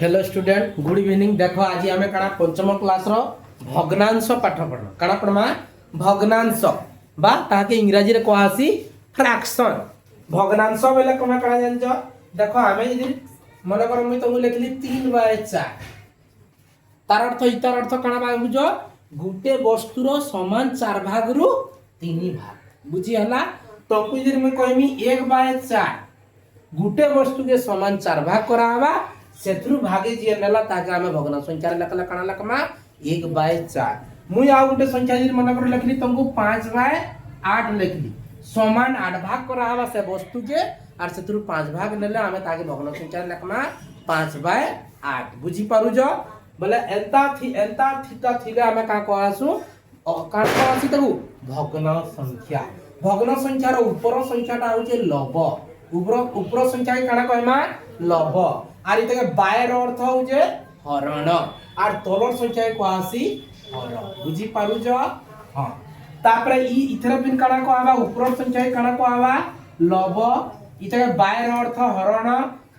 Hello student good evening. देखो आज आम कण पंचम क्लास भग्नांश पाठ पढ़ना कण पढ़मा भग्नांश बा ताके इंग्राजी रे कहसी फ्रैक्शन। भग्नांश बेले कमे कण जानछ देखो आमे यदि मन कर मुई तुमको लिखली 3/4 तार अर्थ इतार अर्थ कण बा बुझो गुटे वस्तुर समान 4 भाग रु 3 भाग बुझी हला। तुमको यदि मुई कहमी 1/4 गुटे वस्तु के समान 4 भाग करावा सेथरु भागे जे नेला ताके हमें भग्न संख्या रे लखला कणा लखमा 1/4। मुई आ गुटे संख्या यदि मन कर लिखली तुमको 5/8 लिखली समान 8 भाग करावा से वस्तु के और सेथरु 5 भाग नेले हमें ताके भग्न संख्या रे लखमा 5/8 बुझी पारु जो बोले एंता थीटा थिले हमें का कहसु का कहसी तबु भग्न संख्या। भग्न संख्या रो ऊपर संख्याटा होचे लव ऊपर संख्या के काना कहमा लव आर इतके बायर अर्थ होचे हरण आर तलर संख्या के कहसी हर बुझी पारु जो। हां तापरे इथरे पिन काना कहबा ऊपर संख्या के काना कहबा लव इतके बायर अर्थ हरण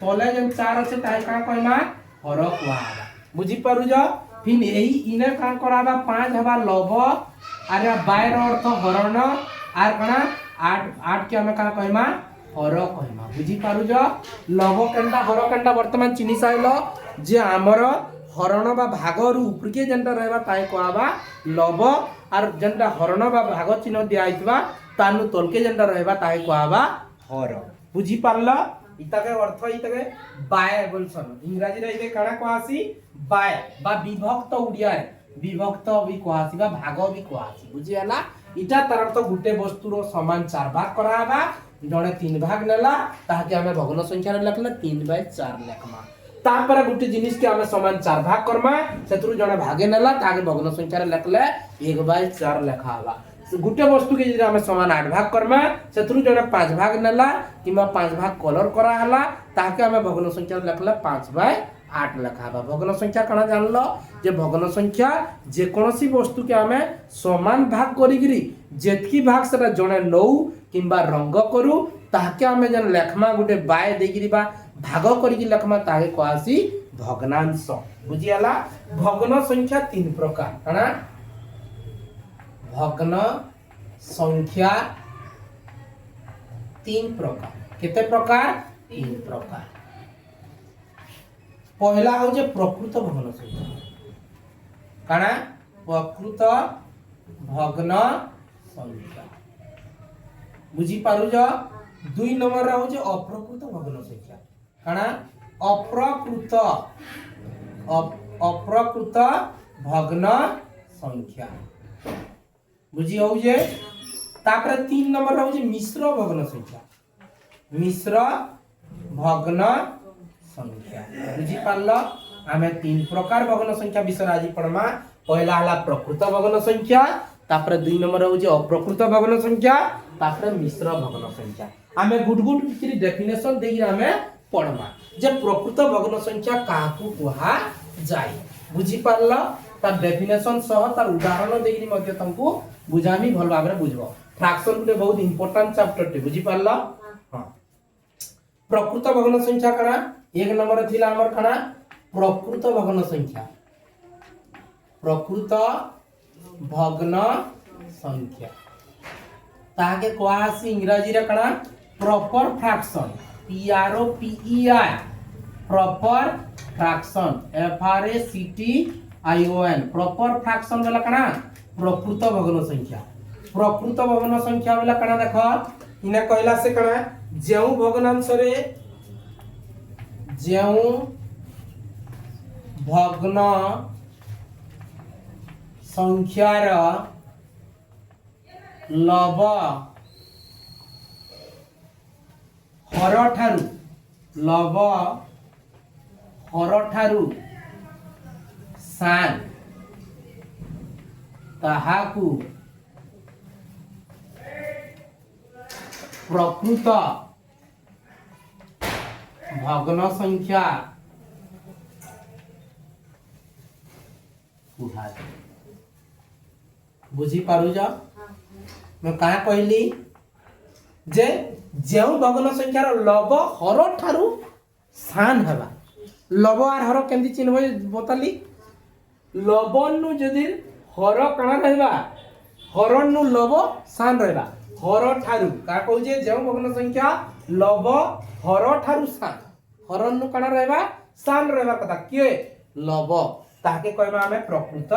तले जन 4 আছে ताई काना कहमा हर कहबा बुझी पारु जो। फिर एही इने का कराबा 5 हबा लव आर बायर अर्थ हरण आर कणा 8 के हमें का कहमा हर कहमा बुझी पारु जो। लव केंटा हर केंटा वर्तमान चिनी साइलो जे हमर हरण बा भाग रु ऊपर के जेंटा रहबा ताई कहबा लव आर जेंटा हरण बा भाग चिन्ह दिया आइतबा तानु तल के जेंटा रहबा ताई कहबा हर बुझी पारलो। इताके अर्थ इताके बाय बोलसन इंग्रजी रे इते काना कहसी बाय बा विभक्त उड़िया विभक्त भी कहसी बा भाग भी कहसी बुझी हला। इटा तार अर्थ गुटे वस्तुर समान 4 भाग कराबा जणे 3 भाग नेला ताके हमें भग्न संख्या रे लखला 3/4 लेखमा तापर गुटे जिनिस के हमें समान 4 भाग करमा सेतरु जणे भागे नेला ताके भग्न संख्या रे लखले 1/4 लेखाबा। गुटे वस्तु के यदि हमें समान 8 भाग करमा सेतरु जणे 5 भाग नेला किमा 5 भाग कलर करा हला ताके हमें भग्न संख्या रे लखला 5/8 लेखाबा। भग्न संख्या कणा जानलो जे भग्न संख्या जे कोनोसी वस्तु के हमें समान भाग करिगिरी जेतकी भाग सेटा जणे नौ किंबा रंग करू ताके हमें जन लेखमा गुटे बाय देगिरी बा भाग करिकि लेखमा ताके कहसी भग्नांश बुझी हला। भग्न संख्या 3 प्रकार कणा भग्न संख्या 3 प्रकार केते प्रकार 3 प्रकार। पहला हो जे प्रकृत भग्न संख्या कणा प्रकृत भग्न संख्या बुझी पारु जो। 2 नंबर हो जे अप्रकृत भग्न संख्या कणा अप्रकृत भग्न संख्या बुझी हो जे। तापर 3 नंबर हो जे मिश्र भग्न संख्या मिश्र भग्न संख्या बुझी पारलो। हमें 3 प्रकार भग्न संख्या विषय आज पढ़मा। पहला हला प्रकृत भग्न संख्या तापर 2 नंबर हो जे अप्रकृत भग्न संख्या तापर मिश्र भग्न संख्या। हमें गुड गुड की डेफिनेशन देगी हमें पढ़मा जे प्रकृत भग्न संख्या काकू कहा जाय बुझी पारलो। तार डेफिनेशन सह तार उदाहरण देगी मध्ये तुमको बुझामी भल भाबरे बुझबो। फ्रैक्शन गुटे बहुत इंपोर्टेंट चैप्टर टे बुझी पारलो। हां प्रकृत भग्न संख्या कणा 1 नंबर थिला हमर कणा प्रकृत भग्न संख्या प्रकृत भग्न संख्या ताके कहसी इंग्रजी रे कणा proper fraction PROPER proper fraction FRACTION proper fraction वाला कणा प्रकृत भग्न संख्या। प्रकृत भग्न संख्या वाला कणा देखो इने कहला से कणा जेउ भग्नांश रे जेउ भग्न संख्यार लव हर ठारू सान ताहाकू प्रकृत भग्न संख्या बुझी पारु जा। मैं कहा कहली जे जेउ भग्न संख्यार लव हर ठारू सान हेबा लव आर हर केमती चिन्ह बताली लवन नु जदि हर काना रहबा हरन नु लव सान रहबा हर ठारू का कहूजे जो भग्न संख्या लव हर ठारू सान हरन नु काना रहबा सान रहबा कथा के लव ताके कहबा हमें प्रकृत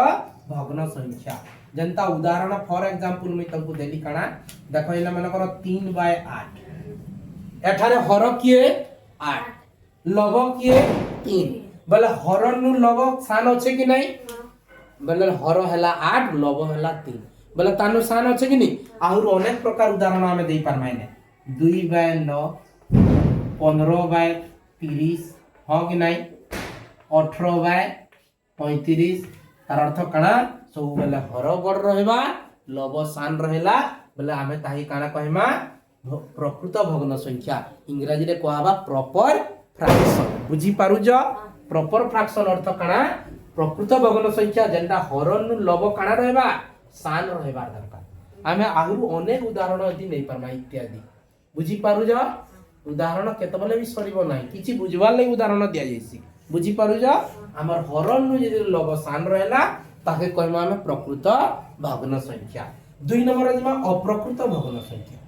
भग्न संख्या जनता उदाहरण फॉर एग्जांपल में तुमको देली काना देखो इला मन कर 3/8 एठारे हर किए 8 लव किए 3 बोले हरन नु लव सान अच्छे कि नहीं बोले हर हला 8 लव हला 3 बोले तानु सान अच्छे कि नहीं आहुर अनेक प्रकार उदाहरण हमें देई पार माइने 2/9 15/30 हो कि नहीं 18/35 तार अर्थ काना सब बेले हर बड़ रहबा लव सान रहेला बोले आमे ताही काना कहमा प्रकृत भग्न संख्या इंग्रजी रे कहबा प्रॉपर फ्रैक्शन बुझी पारु जो प्रॉपर फ्रैक्शन अर्थ काना प्रकृत भग्न संख्या जेंटा हरन लव काना रहबा सान रहबा दरकार आमे आहुरु अनेक उदाहरण अदि नै परमा इत्यादि बुझी पारु जो उदाहरण केतबले भी सरीबो नाही किछि बुझवार लागि उदाहरण दिया जैसी बुझी पारु जो हमर हरन यदि लव सान रहेला ताके कहमा हमें प्रकृत भग्न संख्या 2 नंबर जमा अप्रकृत भग्न संख्या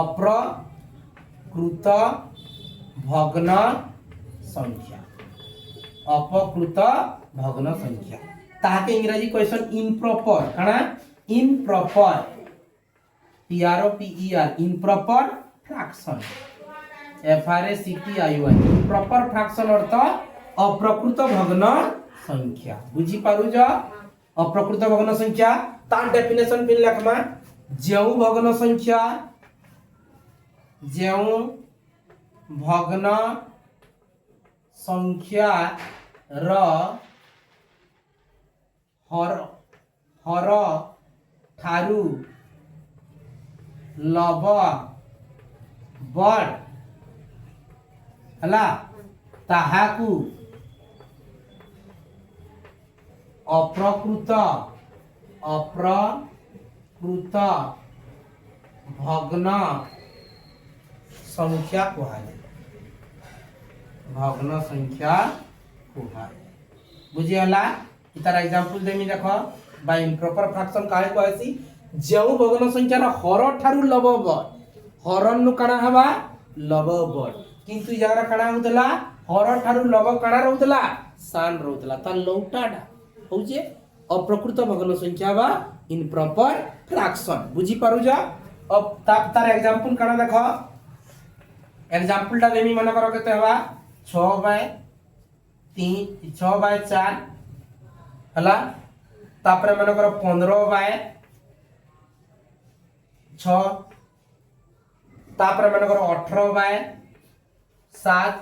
अप्रकृत भग्न संख्या अपकृत भग्न संख्या ताके इंग्रजी क्वेश्चन इम्प्रॉपर काना improper PROPER improper fraction FRACTION improper fraction अर्थ अप्रकृत भग्न संख्या बुझी पारु जो अप्रकृत भग्न संख्या तार डेफिनेशन पिन लिखमा जेउ भग्न संख्या र हर ठारू लव बड़ हला ताहाकू अप्रकृत भग्न संख्या कुहाय भग्न संख्या कुहाय बुझी हला इतार एग्जांपल देमी देखो बाय इम्प्रॉपर फ्रैक्शन काहे कहसी जेउ भग्न संख्या र हर ठारू लव बड़ हरन नु काना हबा लव बड़ किंतु जगरा काना होतला हर ठारू लव काना रहउतला सान रहउतला त लौटाडा होजे अप्रकृत भग्न संख्या बा इम्प्रॉपर फ्रैक्शन बुझी पारु जा अब तार एग्जांपल काना देखो एग्जांपल टा देमी मन करो केते हबा 6/4 हला तापरे मन करो 15/6 तापरे मन करो 18/7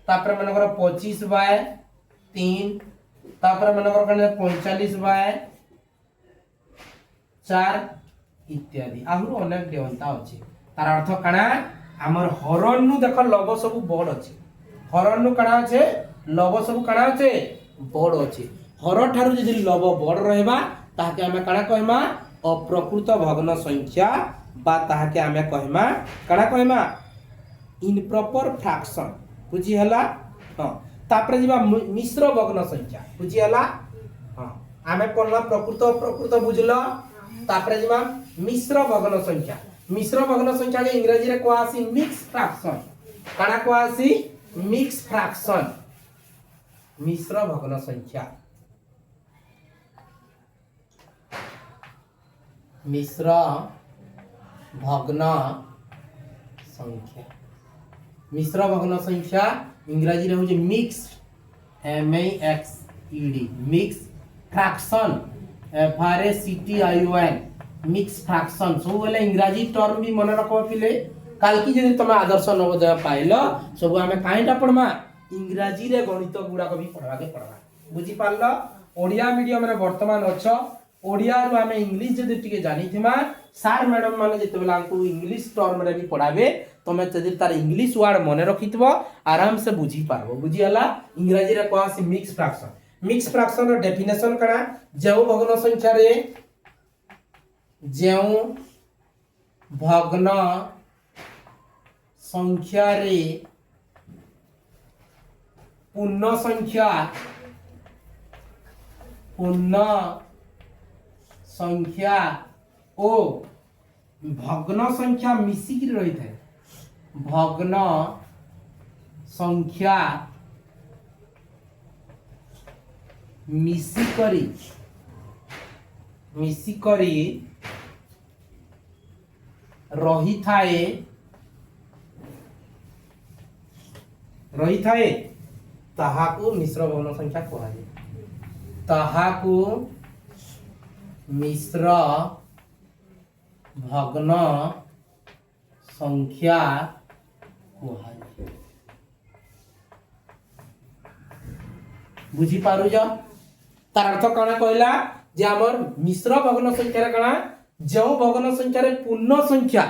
तापरे मन करो 25/3 तापरे मन करो 45/4 इत्यादि आहुर अनेक देवंता अछि तार अर्थ काना हमर हरन नु देखो लव सब बड़ अछि हरन नु काना अछि लव सब काना अछि बड़ अछि हर ठारू यदि लव बड़ रहबा ताके हमें काना कहमा अप्रकृत भग्न संख्या बा ताके हमें कहमा काना कहमा इम्प्रॉपर फ्रैक्शन बुझी हला हां तापरे जिबा मिश्र भग्न संख्या बुझी हला हां हमें पढ़ला प्रकृत अप्रकृत बुझलो तापरे जिबा मिश्र भग्न संख्या के इंग्रजी रे कोआसी मिक्स फ्रैक्शन काना कोआसी मिक्स फ्रैक्शन मिश्र भग्न संख्या मिश्र भग्न संख्या इंग्रजी रे होजे mix MIXED mix fraction FRACTION mix fraction सब वाला इंग्रजी टर्म भी मन रखो पिले काल की जदि तुम आदर्श नवोदय पाइलो सब हमें काईटा पढ़मा इंग्रजी रे गणित गुडा को भी पढ़वा बुझी पारलो ओडिया मीडियम रे वर्तमान अछो ओडिया रु हमें इंग्लिश जदि टिके जानी थिमा सर मैडम माने जते बेला हमको इंग्लिश टर्म रे भी पढ़ाबे तमे जदि तार इंग्लिश वर्ड मने रखितबो आराम से बुझी पारबो बुझी हला इंग्रजी रे कहसी मिक्स फ्रैक्शन रो डेफिनेशन करा जेउ भग्न संख्या रे जेउ भग्न संख्या रे पूर्ण संख्या ओ भग्न संख्या मिसिक रही थे भग्न संख्या मिसिकरी रही थाए ताहाकू मिश्र भग्न संख्या कहाए ताहाकू मिश्र भग्न संख्या कहाए बुझी पारुज तार अर्थ कण कहला जे हमर मिश्र भग्न संख्या रे कणा जो भग्न संख्या रे पूर्ण संख्या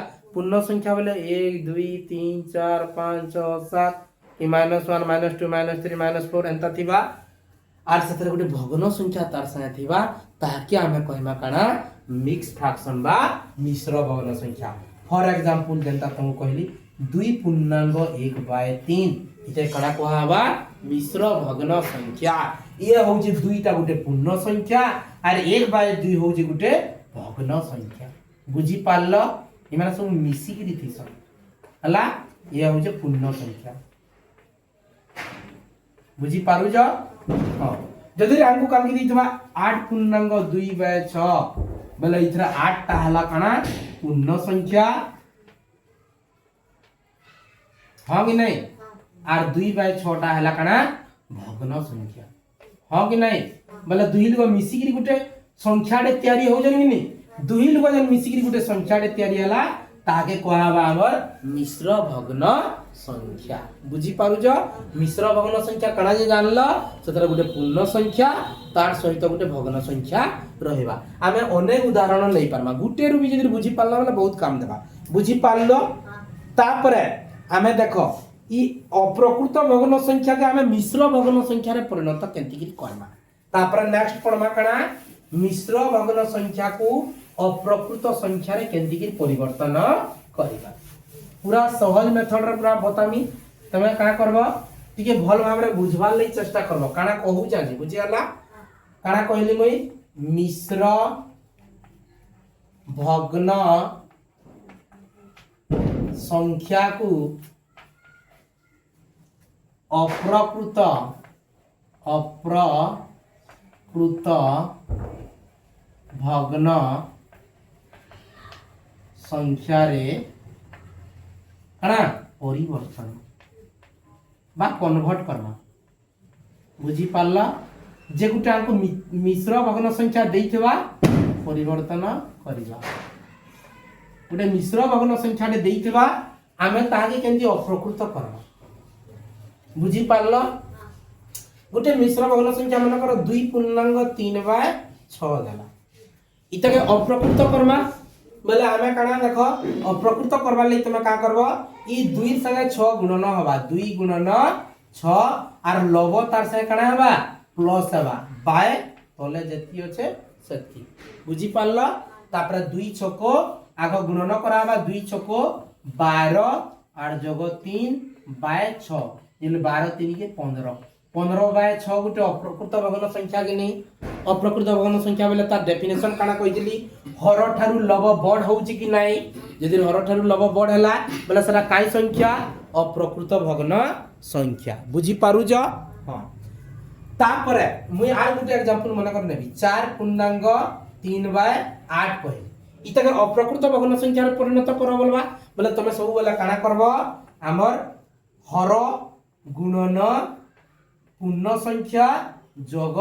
बोले 1 2 3 4 5 6 7 कि -1 -2 -3 -4 एंता थिबा आर सेतरे गुटे भग्न संख्या तार संगे थिबा ताकि हमें कहमा काना मिक्स फ्रैक्शन बा मिश्र भग्न संख्या फॉर एग्जांपल जेंता तुम कहली 2.1/3 इते कणा कहबा मिश्र भग्न संख्या ये होची दुईटा गुटे पूर्ण संख्या आर 1/2 होची गुटे भग्न संख्या बुझी पारलो इमाने सब मिसी की थिसन हला ये होची पूर्ण संख्या बुझी पारुज हां जदि हमको काम की दिथवा 8.2/6 बोले इथरा 8 टा हला कणा पूर्ण संख्या हां कि नहीं आर 2/6 टा हला कणा भग्न संख्या हां कि नहीं बोले दुई लोग मिसी की गुटे संख्या रे तयारी हो जनी नि दुई लोग जन मिसी की गुटे संख्या रे तयारी हला ताके कहबा हमर मिश्र भग्न संख्या बुझी पारुज मिश्र भग्न संख्या कणा जे जानलो सेतरा गुटे पूर्ण संख्या तार सहित गुटे भग्न संख्या रहबा आमे अनेक उदाहरण नै पारमा गुटे रु भी जदि बुझी पारला वाला बहुत काम देबा बुझी पारलो तापरे आमे देखो ई अप्रकृत भग्न संख्या के आमे मिश्र भग्न संख्या रे परिणत केंति कि करबा तापरे नेक्स्ट पढमा कणा मिश्र भग्न संख्या को अप्रकृत संख्या रे केंति कि परिवर्तन करबा पूरा सहज मेथड रे पूरा बतामी तमे का करबो टिके भल भाव रे बुझवार लई चेष्टा करबो काना कहू जानी बुझियाला काना कहली मई मिश्र भग्न संख्या को अप्रकृत भग्न संख्या रे कणा परिवर्तन बा कन्वर्ट करना बुझी पारला जे गुटे हमको मिश्र भग्न संख्या देइथवा परिवर्तन करिबा गुटे मिश्र भग्न संख्या दे देइथवा आमे ताके केंती अप्रकृत करबा बुझी पारलो गुटे मिश्र भग्न संख्या मन कर 2.3/6 देला इतके अप्रकृत करमा बोले आमे काना देखो अप्रकृत करबा लई तमे का करबो ई 2 संगे 6 गुणन हबा 2 गुणन 6 आर लव तार से काना हबा प्लस हबा बाय तले जति होचे सती बुझी पारलो तापर 2 6 को आगो गुणन कराबा 2 6 को 12 आर जोग 3/6 इल 12 3 के 15 15/6 गुटे अप्रकृत भग्न संख्या के नहीं अप्रकृत भग्न संख्या बेले तार डेफिनेशन काना कहितली हर ठारू लव बड होउची कि नाही यदि हर ठारू लव बड हला बेले सरा काई संख्या अप्रकृत भग्न संख्या बुझी पारुज हां तापरे मुई आर गुटे एग्जांपल मन कर नेबी 4.3/8 कहि इतके अप्रकृत भग्न संख्या रे परिणत करो बोलबा बोले तमे सब बोले काना करबो हमर हर गुणन पूर्ण संख्या जोग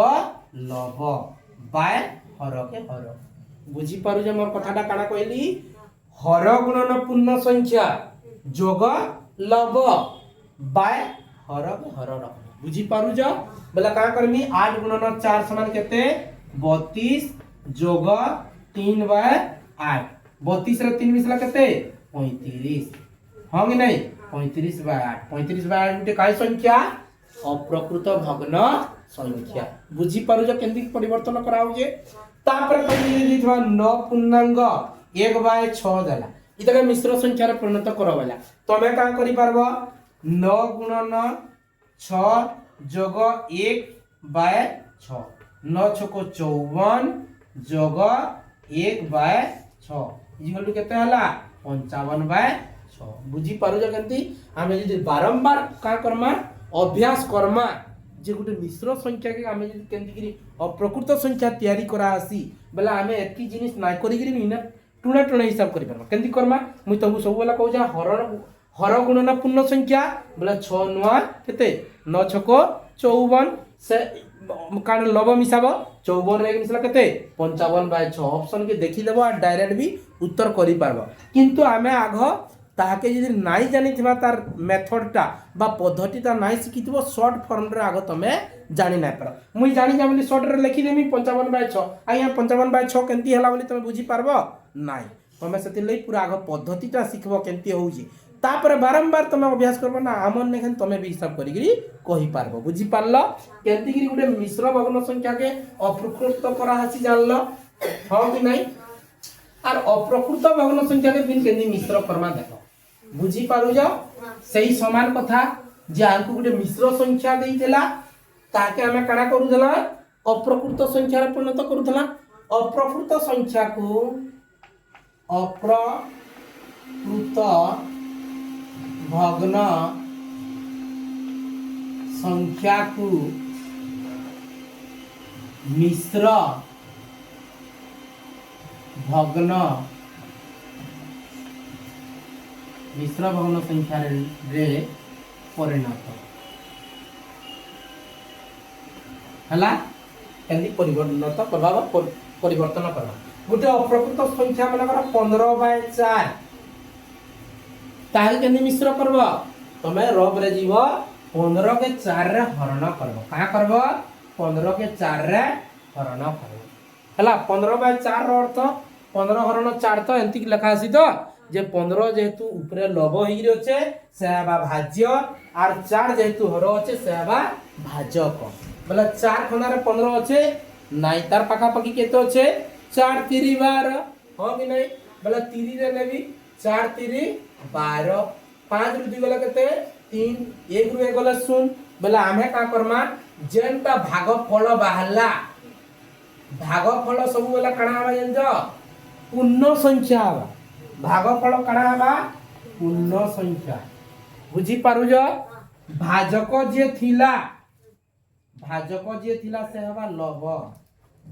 लव बाय हर के हर बुझी पारु जे मोर कथाटा काना कहली हर गुणन पूर्ण संख्या जोग लव बाय हर के हर बुझी पारु जे बोला का करमी 8 गुणन 4 समान केते 32 जोग 3/8 32 रे 3 मिसला केते 35 हां कि नहीं 35/8 35/8 गुटे काय संख्या अप्रकृत भग्न संख्या बुझी पारु जे केंदी परिवर्तन कराउ जे तापर कहि दिथवा 9.1/6 देला इतके मिश्र संख्या रे परिणत करबला तमे का करि पारबो 9 गुणन 6 जोग 1 बाय 6 9 6 54 जोग 1 बाय 6 इक्वल टू केते हला 55 बाय 6 बुझी पारुज केंती आमे जदी बारंबार का करमा अभ्यास करमा जे गुटे मिश्र संख्या के आमे जदी केंती करी अप्रकृत संख्या तैयारी करा आसी बेला आमे एतकी जिनिस ना करी करी बिना टुणा टुणा हिसाब करि परबा केंती करमा मुई तमु सब बेला कहू जा हर गुणन पूर्ण संख्या बोला 6 9 केते 9 6 54 से कान लव मिसाब 54 रे मिसला केते 55 बाय 6 ऑप्शन के देखि लेबो आ डायरेक्ट भी उत्तर करि पारबो किंतु आमे आघ ताके जदि नाइ जानि थिबा तार मेथडटा बा पद्धतिटा नाइ सिकिथिबो शॉर्ट फॉर्म रे आगो तमे जानि नाइ पार मुई जानि जा बोली शॉर्ट रे लिखि देमी 55 बाय 6 आ यहाँ 55 बाय 6 केंती हला बोली तमे बुझी पारबो नाइ तमे सेति लई पूरा आगो पद्धतिटा सिखबो केंती होउची तापर बारंबार तमे अभ्यास करबो ना आमन नेखन तमे भी हिसाब करि गिरी कहि पारबो बुझी पारलो केंती गिरी गुटे मिश्र भग्न संख्या के अप्रकृत करा हासी जानलो हां कि नाही आर अप्रकृत भग्न संख्या के बिन केंदी मिश्र करमा देखो बुझी पारु जाओ सही समान कथा जे आंकु गुटे मिश्र संख्या देइतेला ताके हमें काना करूदला अप्रकृत संख्या रे परिणत करूदला अप्रकृत संख्या को अप्रकृत भग्न संख्या को मिश्र भग्न संख्या रे परिणत हला केंदी परिवर्तन करबा गुटे अप्रकृत संख्या मानकर 15 बाय 4 ताहे केंदी मिश्र करबो तमे रब रे जीव 15 के 4 रे हरण करबो का करबो 15 के 4 रे हरण करबो हला 15 बाय 4 रो अर्थ 15 हरण 4 तो एंती लिखा आसी तो जे 15 जेहेतु ऊपरे लव होई रे छे सेबा भाज्य आर 4 जेहेतु हर छे सेबा भाजक बोला 4 खना रे 15 छे नाइ तार पाखा पाखी केतो छे 4 3 12 हो कि नहीं बोला 3 रे लेबी 4 3 12 5 रु 2 गला केते 3 1 रु 1 गला 0 बोला आमे का करमा जेनटा भागफल बाहला भागफल सब बोला कणा हवा जंजो पूर्ण संख्या हवा भागफल कणा हवा पूर्ण संख्या बुझी पारुज भाजक जे थिला से हवा लव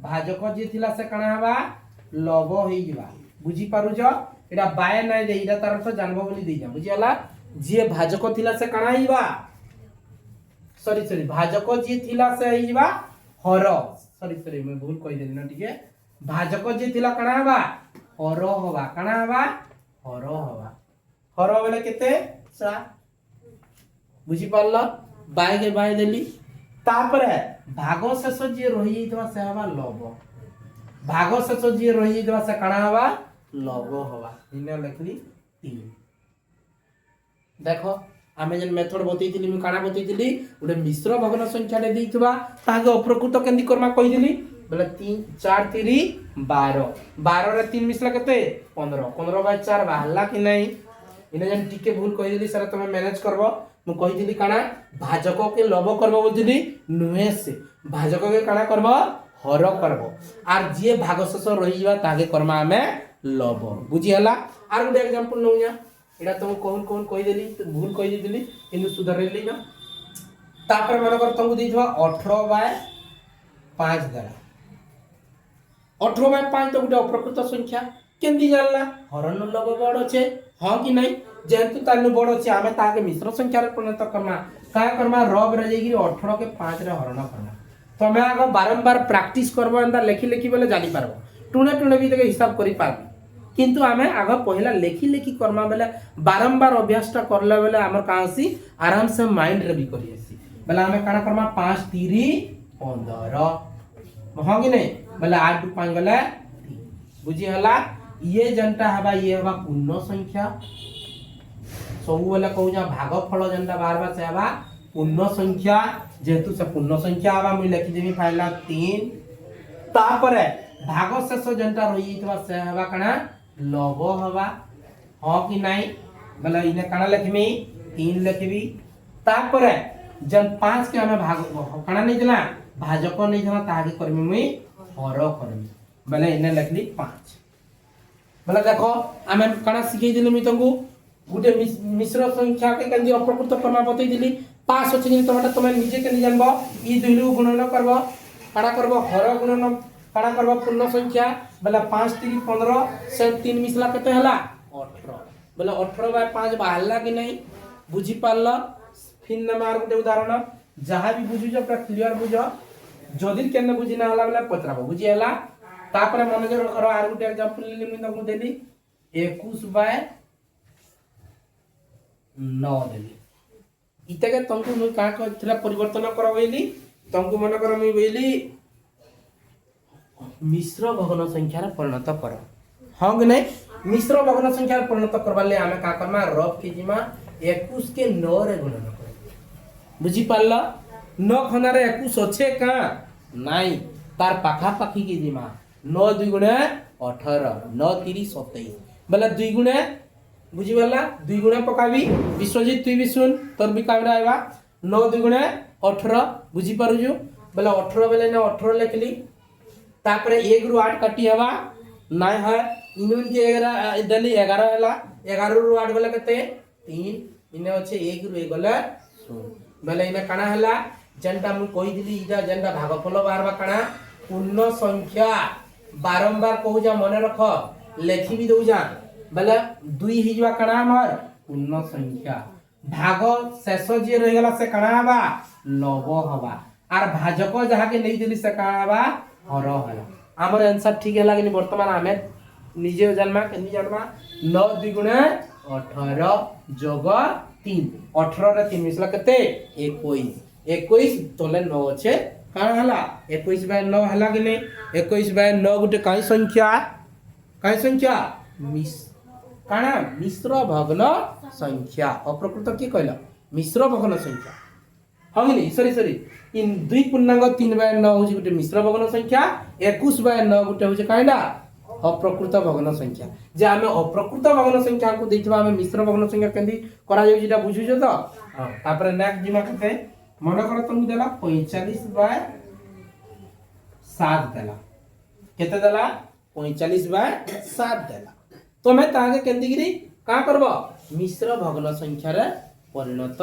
भाजक जे थिला से कणा हवा लव होई जिवा बुझी पारुज एटा बाय नाइ दे इरा तार अर्थ जानबो बोली देई जा बुझी हला जे भाजक थिला से कणा आइबा सॉरी भाजक जे थिला से आइबा हर सॉरी मैं भूल कहि देली ना ठीक भाजक जे थिला कणा हवा हर हवा कणा हवा हर हवा हर बेले केते 4 बुझी पारल बाय के बाय देली तापरे भाग शेष जे रहि जइतबा से हवा लव भाग शेष जे रहि जइतबा से कणा हवा लव हवा इने लिखली 3 देखो आमे जन मेथड बतैतिली मी काना बतैतिली उडे मिश्र भग्न संख्या रे दैतबा ताके अप्रकृत केंदी करमा कहि देली बोले 3 4 3 12 12 रे 3 मिसला केते 15 15 बाय 4 बाहला कि नहीं इने जन टिके भूल कहि देली सर तमे मैनेज करबो मु कहि देली काना भाजक के लव करबो बोलदिली नुहे से भाजक के काना करबो हर करबो आर जे भाग शेष रहि जबा ताके करमा हमें लव बुझी हला आर गुड एग्जांपल नउया एडा तुम कौन कहि देली भूल कहि देली किंतु सुधारली ना तापर मन कर तुमको देइथवा 18 बाय 5 द्वारा 18 बाय 5 तो गुटे अप्रकृत संख्या केंदी जानला हरण लव बड़ छे हां कि नहीं जेहेतु तानु बड़ छे आमे ताके मिश्र संख्या रे परिणत करमा का करमा रब रे जेगी 18 के 5 रे हरण करमा तमे आगो बारंबार प्रैक्टिस करबो अंदा लेखि लेखि बोले जानि पारबो टुणे टुणे भी तके हिसाब करि पारबो किंतु आमे आग पहला लेखि लेखि करमा बेले बारंबार अभ्यासटा करला बेले हमर कांसी आराम से माइंड रे भी करि आसी बेले आमे काना करमा 5 3 15 हां कि नहीं बेले 8 2 5 गले 3 बुझी हला ये जनता हवा ये हवा पूर्ण संख्या सब बेले कहू जा भागफल जनता बार बार से हवा पूर्ण संख्या जेतु से पूर्ण संख्या हवा मुई लिखि देबी फाइला 3 तापरे भाग शेष जनता रही थवा से हवा कणा लव हवा हां कि नहीं बोले इने कणा लिखमी 3 लिखबी तापरे जन 5 के हमें भाग काना नहीं देला भाजक नहीं देला ताके करमी मुई हर करमी बेले इने लिखली 5 बेले देखो आमे काना सिखै दिली मुई तुमको गुटे मिश्र संख्या के केंदी अप्रकृत करमा बतै दिली 5 अछि कि तोटा तुम निजे के जानबो ई दुइलु गुणन करबो काना करबो हर गुणन काना करबो पूर्ण संख्या बेले 5 3 15 से 3 मिसला केते हला 18 बेले 18 बाय 5 बाहरला कि नहीं बुझी पारल फिर न मार गुटे उदाहरण जहां भी बुझु जो पूरा क्लियर बुझो जदी केने बुझी ना हला बेले पचराबो बुझी हला तापर मनोजर करो आर गुटे एग्जांपल लेली मुई तमु देली 21 बाय 9 देली इते के तुमको मुई का थला परिवर्तन करबैली तुमको मन कर मुई बेली मिश्र भग्न संख्या रे परिणत कर हां कि नहीं मिश्र भग्न संख्या रे परिणत करबाले आमे का करमा रफ के जिमा 21 के 9 रे गुणन कर बुझी पारल 9 खना रे 21 अच्छे का नहीं तार पाखा पाखी के जिमा 9 2 गुणे 18 9 3 27 बेला 2 गुणे बुझी वाला 2 गुणे पकाबी विश्वजीत तू भी सुन तोर भी काबरा आइबा 9 2 गुणे 18 बुझी पारुजु बेला 18 बेले ने 18 लिखली तापरे 1 रु 8 काटी हवा नाय है इनुन के 11 दली 11 हला 11 रु 8 बेले कते 3 इने अच्छे 1 रु 1 गले 0 बेले इने काना हला जेंटा मु कहि दिली इदा जेंटा भागफल बारबा काना पूर्ण संख्या बारंबार कहू जा मने रख लेखि भी दउ जा बेले 2 हिजवा काना हमर पूर्ण संख्या भाग शेष जे रह गेला से काना हवा लव हवा आर भाजक जहा के नहीं दिली से काना हवा हर हला हमर आंसर ठीक है कि वर्तमान हमें निजे जन्मा केनी जन्मा 9 2 गुणे 18 जोग 3 18 रे 3 मिसला कते 21 21 तोले 9 छे काना हला 21 बाय 9 हला कि नहीं 21 बाय 9 गुटे काई संख्या काना मिश्र भग्न संख्या अप्रकृत की कहला मिश्र भग्न संख्या हां नहीं सॉरी इन 2 पूर्णांक 3 बाय 9 होची गुटे मिश्र भग्न संख्या 21 बाय 9 गुटे होची काइला अप्रकृत भग्न संख्या जे हमें अप्रकृत भग्न संख्या को देथिबा हमें मिश्र भग्न संख्या केंदी करा जाय जेटा बुझु छ तो हां तापर नेक्स्ट जिमा कते मन कर तुम देला 45 बाय 7 देला केते देला 45 बाय 7 देला तो मैं ताके केंदी गिरी का करबो मिश्र भग्न संख्या रे परिणत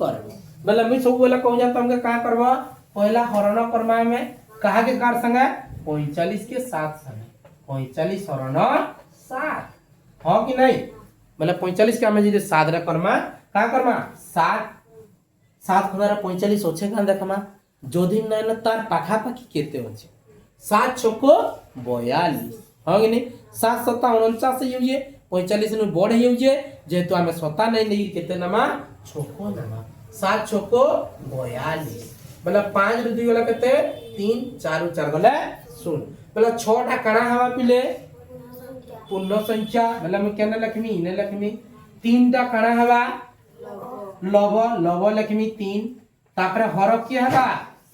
करबो बेला मैं सब बोला कहू जा तुमके का करबो पहला हरण कर्मा में कहा के कार संगे 45 के 7 संगे 45 हरण 7 हां कि नहीं बेला 45 के हमें जे 7 रे कर्मा का कर्मा 7 खुदारा 45 होछे का देखमा जोदी नै न तार पाखा पाखी केते होछे 7 छको 42 हां कि नहीं 7 7 49 से यूजे 45 नु बड़ हेउजे जेतु हमें 7 नै नै केते नमा छको नमा 7 छको 42 बेला 5 रु 2 गला केते 3 4 4 गले 0 बेला 6 टा काना हवा पिले पूर्ण संख्या बेला मैं केने लखमी इने लखमी 3 टा काना हवा लव लखमी 3 तापरे हर की हवा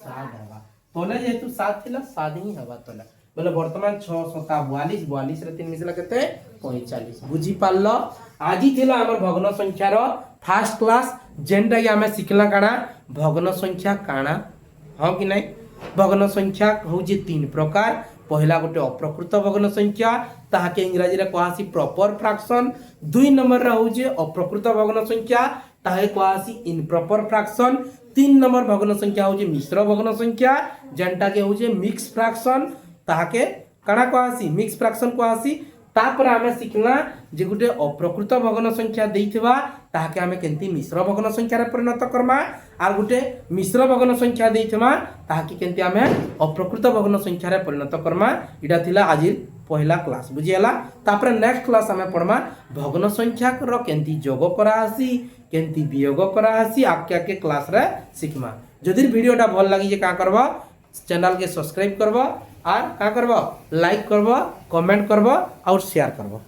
7 हवा तोले जेतु 7 थिला 7 ही हवा तोले बेला वर्तमान 6 7 42 42 रे 3 मिसला केते 45 बुझी पारलो आजी थिला हमर भग्न संख्या रो फर्स्ट क्लास जेंटा कि हमें सिखला काना भग्न संख्या काना हां कि नहीं भग्न संख्या होची 3 प्रकार पहला गोटे अप्रकृत भग्न संख्या ताहाके इंग्रजी रे कहसी प्रॉपर फ्रैक्शन 2 नंबर रे होची अप्रकृत भग्न संख्या ताहे कहसी इम्प्रॉपर फ्रैक्शन 3 नंबर भग्न संख्या होची मिश्र भग्न संख्या जेंटा के होची मिक्स फ्रैक्शन ताहाके काना कहसी मिक्स फ्रैक्शन कहसी तापर हमें सिखला जे गुटे अप्रकृत भग्न संख्या देइथिबा ताके हमें केंती मिश्र भग्न संख्या रे परिणत करमा आर गुटे मिश्र भग्न संख्या देइथिबा ताके केंती हमें अप्रकृत भग्न संख्या रे परिणत करमा इडा थिला आज पहला क्लास बुझियला तापर नेक्स्ट क्लास हमें पढ़मा भग्न संख्या रो केंती जोग करा आसी केंती वियोग करा आसी आके आके क्लास रे सिखमा जदि वीडियोटा भल लागी जे का करबो चैनल के सब्सक्राइब करबो और का करबो लाइक करबो कमेंट करबो और शेयर करबो।